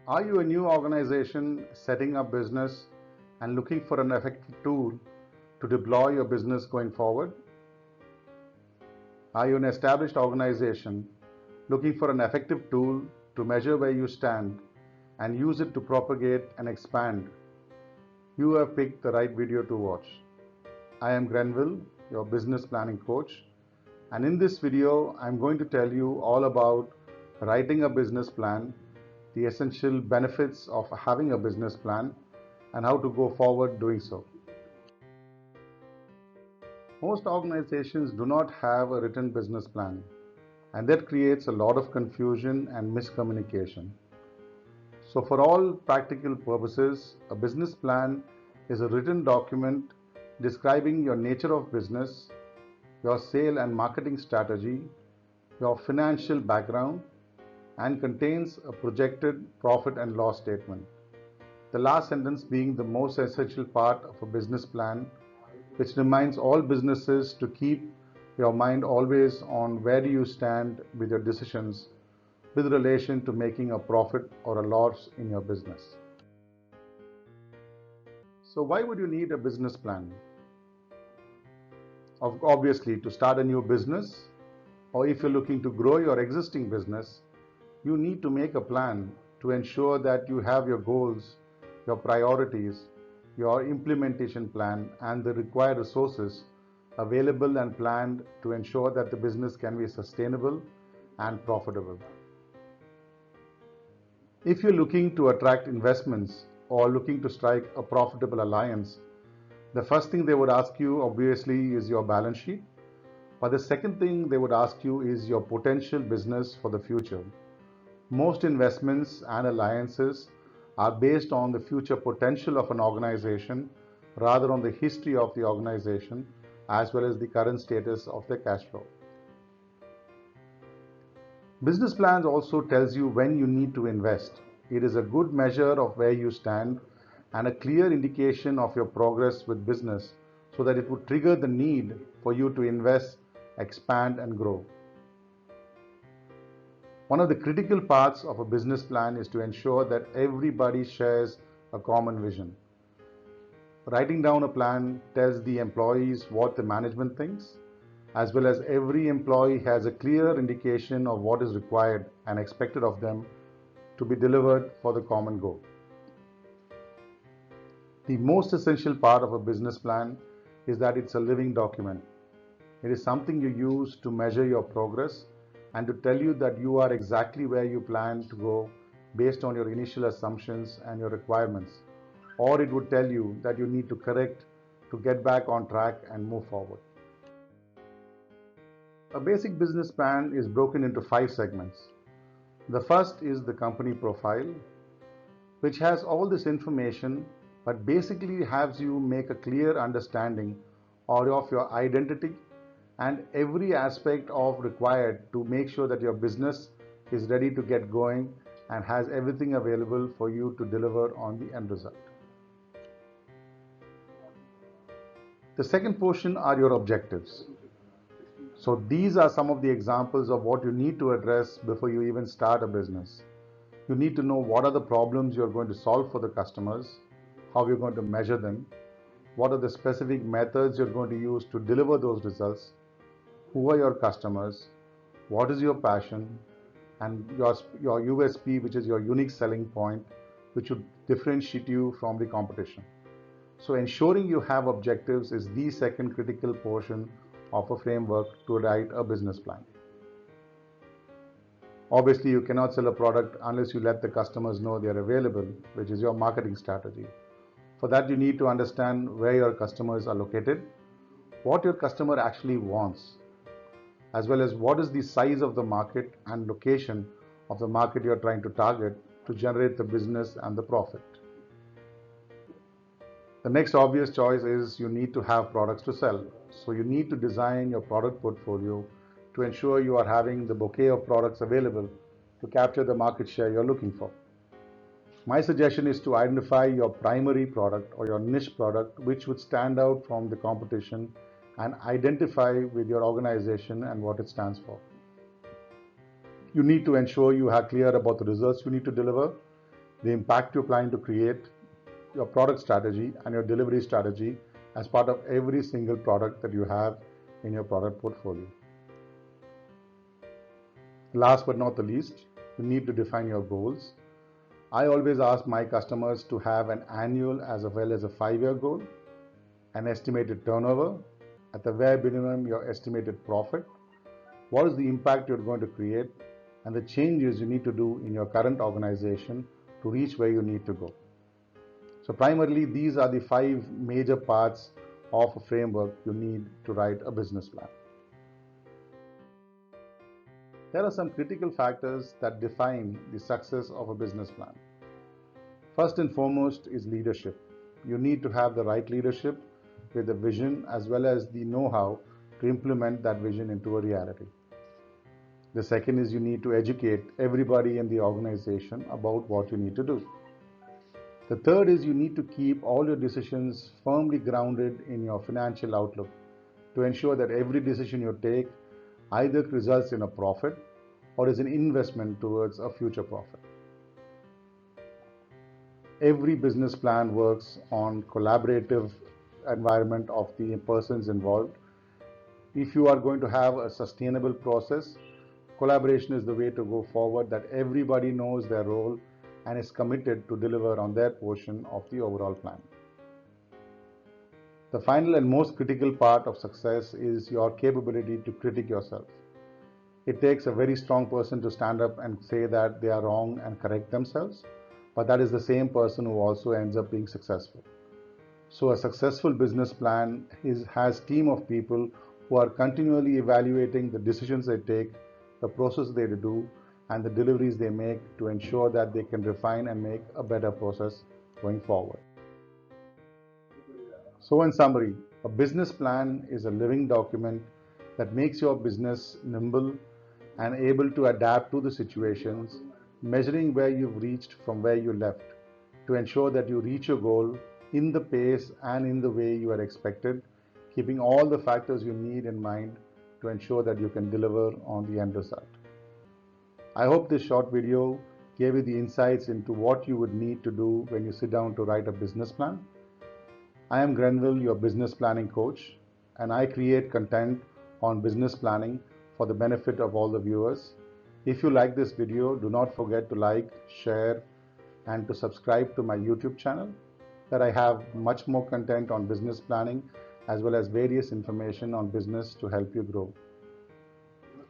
Are you a new organization setting up business and looking for an effective tool to deploy your business going forward? Are you an established organization looking for an effective tool to measure where you stand and use it to propagate and expand? You have picked the right video to watch. I am Grenville, your business planning coach, and in this video I'm going to tell you all about writing a business plan, the essential benefits of having a business plan, and how to go forward doing so. Most organizations do not have a written business plan, and that creates a lot of confusion and miscommunication. So for all practical purposes, a business plan is a written document describing your nature of business, your sale and marketing strategy, your financial background, and contains a projected profit and loss statement. The last sentence being the most essential part of a business plan, which reminds all businesses to keep your mind always on where do you stand with your decisions with relation to making a profit or a loss in your business. So why would you need a business plan? Obviously, to start a new business, or if you're looking to grow your existing business, you need to make a plan to ensure that you have your goals, your priorities, your implementation plan, and the required resources available and planned to ensure that the business can be sustainable and profitable. If you're looking to attract investments or looking to strike a profitable alliance, the first thing they would ask you obviously is your balance sheet. But the second thing they would ask you is your potential business for the future. Most investments and alliances are based on the future potential of an organization rather on the history of the organization as well as the current status of their cash flow. Business plans also tells you when you need to invest. It is a good measure of where you stand and a clear indication of your progress with business so that it would trigger the need for you to invest, expand and grow. One of the critical parts of a business plan is to ensure that everybody shares a common vision. Writing down a plan tells the employees what the management thinks, as well as every employee has a clear indication of what is required and expected of them to be delivered for the common goal. The most essential part of a business plan is that it's a living document. It is something you use to measure your progress and to tell you that you are exactly where you plan to go based on your initial assumptions and your requirements, or it would tell you that you need to correct to get back on track and move forward. A basic business plan is broken into 5 segments. The first is the company profile, which has all this information but basically helps you make a clear understanding of your identity and every aspect of required to make sure that your business is ready to get going and has everything available for you to deliver on the end result. The second portion are your objectives. So these are some of the examples of what you need to address before you even start a business. You need to know what are the problems you're going to solve for the customers, how you're going to measure them, what are the specific methods you're going to use to deliver those results, who are your customers, what is your passion, and your USP, which is your unique selling point, which would differentiate you from the competition. So ensuring you have objectives is the second critical portion of a framework to write a business plan. Obviously, you cannot sell a product unless you let the customers know they are available, which is your marketing strategy. For that, you need to understand where your customers are located, what your customer actually wants, as well as what is the size of the market and location of the market you're trying to target to generate the business and the profit. The next obvious choice is you need to have products to sell. So you need to design your product portfolio to ensure you are having the bouquet of products available to capture the market share you're looking for. My suggestion is to identify your primary product or your niche product which would stand out from the competition and identify with your organization and what it stands for. You need to ensure you are clear about the results you need to deliver the impact you're planning to create, your product strategy, and your delivery strategy as part of every single product that you have in your product portfolio. Last but not the least, you need to define your goals. I always ask my customers to have an annual as well as a 5-year goal, an estimated turnover, at the very minimum your estimated profit, what is the impact you're going to create, and the changes you need to do in your current organization to reach where you need to go. So primarily these are the 5 major parts of a framework you need to write a business plan. There are some critical factors that define the success of a business plan. First and foremost is leadership. You need to have the right leadership with the vision as well as the know-how to implement that vision into a reality. The second is you need to educate everybody in the organization about what you need to do. The third is you need to keep all your decisions firmly grounded in your financial outlook to ensure that every decision you take either results in a profit or is an investment towards a future profit. Every business plan works on collaborative environment of the persons involved. If you are going to have a sustainable process, collaboration is the way to go forward, that everybody knows their role and is committed to deliver on their portion of the overall plan. The final and most critical part of success is your capability to critique yourself. It takes a very strong person to stand up and say that they are wrong and correct themselves, but that is the same person who also ends up being successful. So a successful business plan has a team of people who are continually evaluating the decisions they take, the process they do, and the deliveries they make to ensure that they can refine and make a better process going forward. So in summary, a business plan is a living document that makes your business nimble and able to adapt to the situations, measuring where you've reached from where you left to ensure that you reach your goal in the pace and in the way you are expected, keeping all the factors you need in mind to ensure that you can deliver on the end result. I hope this short video gave you the insights into what you would need to do when you sit down to write a business plan. I am Grenville, your business planning coach, and I create content on business planning for the benefit of all the viewers. If you like this video, do not forget to like, share, and to subscribe to my YouTube channel, that I have much more content on business planning as well as various information on business to help you grow.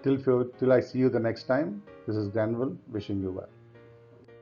Till I see you the next time, this is Grenville wishing you well.